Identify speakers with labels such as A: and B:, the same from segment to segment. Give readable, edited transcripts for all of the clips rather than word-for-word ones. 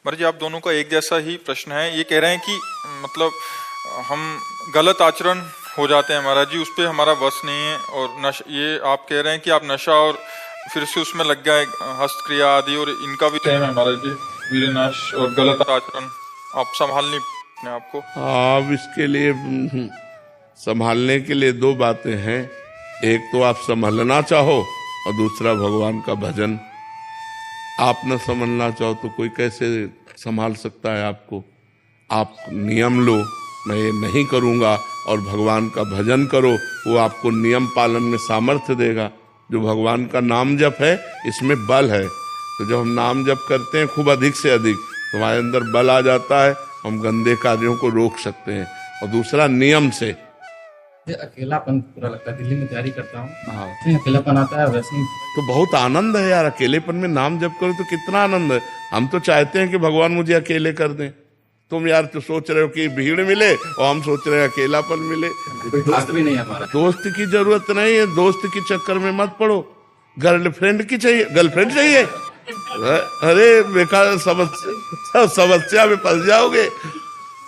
A: महाराज जी, आप दोनों का एक जैसा ही प्रश्न है। ये कह रहे हैं कि मतलब हम गलत आचरण हो जाते हैं महाराज जी, उस पर हमारा वश नहीं है। और ये आप कह रहे हैं कि आप नशा और फिर से उसमें लग गए हस्तक्रिया आदि, और इनका भी टाइम है महाराज जी, वीरनाश और गलत आचरण आप संभाल नहीं अपने आपको।
B: अब इसके लिए संभालने के लिए दो बातें हैं। एक तो आप संभलना चाहो और दूसरा भगवान का भजन। आप न समझना चाहो तो कोई कैसे संभाल सकता है आपको। आप नियम लो, मैं ये नहीं करूँगा, और भगवान का भजन करो, वो आपको नियम पालन में सामर्थ्य देगा। जो भगवान का नाम जप है, इसमें बल है। तो जब हम नाम जप करते हैं खूब अधिक से अधिक, तो हमारे अंदर बल आ जाता है, हम गंदे कार्यों को रोक सकते हैं। और दूसरा नियम से।
C: अकेलापन पूरा लगता है, दिल्ली में तैयारी करता हूँ,
B: हाँ,
C: अकेलापन आता है वैसे ही।
B: तो बहुत आनंद है यार, अकेलेपन में नाम जप करो तो कितना आनंद है। हम तो चाहते हैं कि भगवान मुझे अकेले कर दें। तुम यार तो सोच रहे हो कि भीड़ मिले, और हम सोच रहे हैं अकेलापन मिले।
C: दोस्त भी नहीं है हमारा।
B: दोस्त की जरूरत नहीं है, दोस्त के चक्कर में मत पड़ो। गर्लफ्रेंड की चाहिए, गर्लफ्रेंड चाहिए, अरे बेकार समस्या में फंस जाओगे।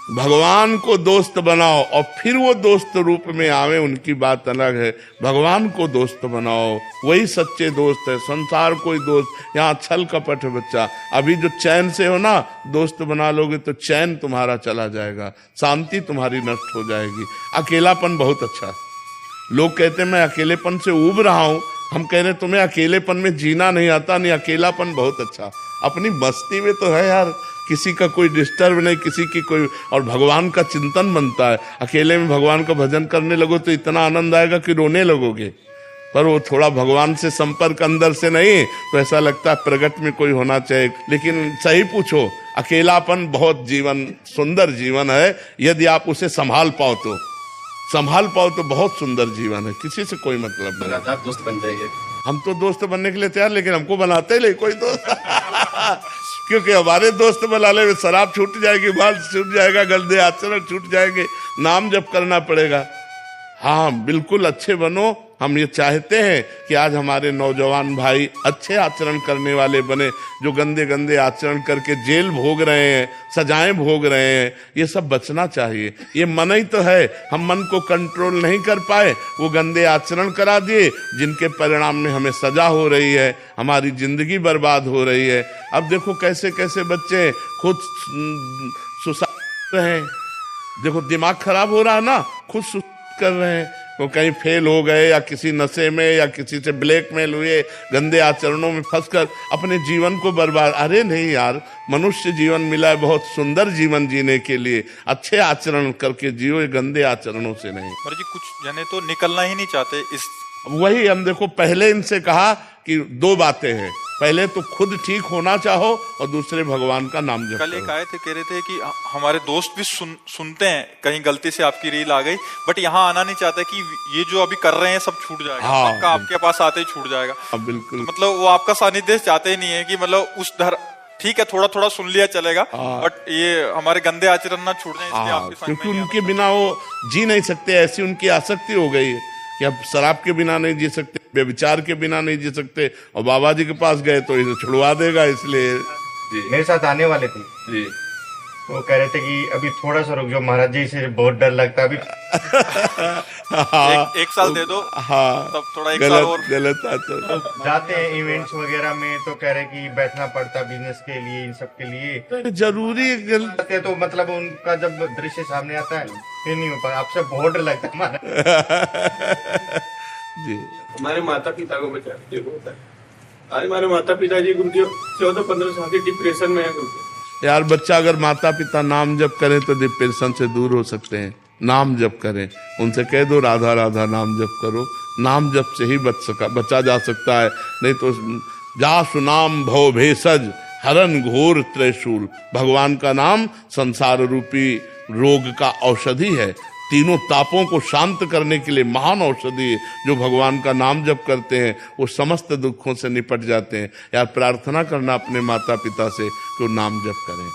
B: भगवान को दोस्त बनाओ और फिर वो दोस्त रूप में आवे, उनकी बात अलग है। भगवान को दोस्त बनाओ, वही सच्चे दोस्त है। संसार कोई दोस्त, यहाँ छल कपट है बच्चा। अभी जो चैन से हो ना, दोस्त बना लोगे तो चैन तुम्हारा चला जाएगा, शांति तुम्हारी नष्ट हो जाएगी। अकेलापन बहुत अच्छा। लोग कहते हैं मैं अकेलेपन से ऊब रहा हूं, हम कह रहे हैं तुम्हें अकेलेपन में जीना नहीं आता। नहीं, अकेलापन बहुत अच्छा। अपनी मस्ती में तो है यार, किसी का कोई डिस्टर्ब नहीं, किसी की कोई, और भगवान का चिंतन बनता है। अकेले में भगवान का भजन करने लगो तो इतना आनंद आएगा कि रोने लगोगे। पर वो थोड़ा भगवान से संपर्क अंदर से नहीं, तो ऐसा लगता है प्रगट में कोई होना चाहिए। लेकिन सही पूछो, अकेलापन बहुत जीवन, सुंदर जीवन है। यदि आप उसे संभाल पाओ तो बहुत सुंदर जीवन है। किसी से कोई मतलब नहीं।
C: आप दोस्त बन जाइए।
B: हम तो दोस्त बनने के लिए तैयार, लेकिन हमको बनाते नहीं कोई दोस्त। क्योंकि हमारे दोस्त बनाने में शराब छूट जाएगी, बाल छूट जाएगा, गंदे आचरण छूट जाएंगे, नाम जप करना पड़ेगा। हाँ बिल्कुल, अच्छे बनो। हम ये चाहते हैं कि आज हमारे नौजवान भाई अच्छे आचरण करने वाले बने। जो गंदे गंदे आचरण करके जेल भोग रहे हैं, सजाएं भोग रहे हैं, ये सब बचना चाहिए। ये मन ही तो है, हम मन को कंट्रोल नहीं कर पाए, वो गंदे आचरण करा दिए, जिनके परिणाम में हमें सजा हो रही है, हमारी जिंदगी बर्बाद हो रही है। अब देखो कैसे कैसे बच्चे खुद सुसाइड रहे हैं। देखो दिमाग खराब हो रहा है ना, खुद सुसाइड कर रहे हैं। वो कहीं फेल हो गए, या किसी नशे में, या किसी से ब्लैकमेल हुए, गंदे आचरणों में फंसकर अपने जीवन को बर्बाद। अरे नहीं यार, मनुष्य जीवन मिला है बहुत सुंदर जीवन जीने के लिए। अच्छे आचरण करके जियो, ये गंदे आचरणों से नहीं।
A: महाराज जी, कुछ जने तो निकलना ही नहीं चाहते इस।
B: वही हम देखो, पहले इनसे कहा कि दो बातें हैं। पहले तो खुद ठीक होना चाहो, और दूसरे भगवान का नाम जप
A: कल एक आए थे, कह रहे थे कि हमारे दोस्त भी सुनते हैं, कहीं गलती से आपकी रील आ गई, बट यहाँ आना नहीं चाहते कि ये जो अभी कर रहे हैं सब छूट जाएगा।
B: हाँ,
A: पक्का आपके पास आते ही छूट जाएगा।
B: बिल्कुल।
A: तो मतलब वो आपका सानिध्य चाहते ही नहीं है कि मतलब उस धर ठीक है, थोड़ा थोड़ा सुन लिया चलेगा, बट ये हमारे गंदे आचरण ना छूट जाए, इसलिए आपके संग में
B: क्योंकि उनके बिना वो जी नहीं सकते। ऐसी उनकी आसक्ति हो गई है कि अब शराब के बिना नहीं जी सकते, व्यभिचार के बिना नहीं जी सकते। और बाबा जी के पास गए तो इसे छुड़वा देगा, इसलिए।
D: मेरे साथ आने वाले थे जी, वो कह रहे थे कि अभी थोड़ा सा रुक जाओ महाराज जी, से बहुत डर लगता है अभी।
B: हाँ,
A: एक साल दे दो।
B: हाँ,
A: तब थोड़ा एक साल और
B: गलत तो
D: जाते हैं इवेंट्स वगैरह में, तो कह रहे कि बैठना पड़ता बिजनेस के लिए, इन सब के लिए
B: जरूरी
D: जाते, तो मतलब उनका जब दृश्य सामने आता है फिर नहीं हो पाता। आपसे बहुत डर लगता है हमारा।
B: जी।
E: हमारे माता पिता को बचाने को होता है। आज हमारे माता पिता जी गुरुदेव 14-15 साल के डिप्रेशन में है गुरुदेव।
B: यार बच्चा अगर माता पिता नाम जप करें तो डिप्रेशन से दूर हो सकते हैं। नाम जप करें, उनसे कह दो राधा राधा नाम जप करो। नाम जप से ही बचा जा सकता है। नहीं तो जा सुनाम भव भेषज हरन घोर त्रिशूल। भगवान का नाम संसार रूपी रोग का औषधि है। तीनों तापों को शांत करने के लिए महान औषधि है। जो भगवान का नाम जप करते हैं वो समस्त दुखों से निपट जाते हैं। यार प्रार्थना करना अपने माता पिता से कि वो नाम जप करें।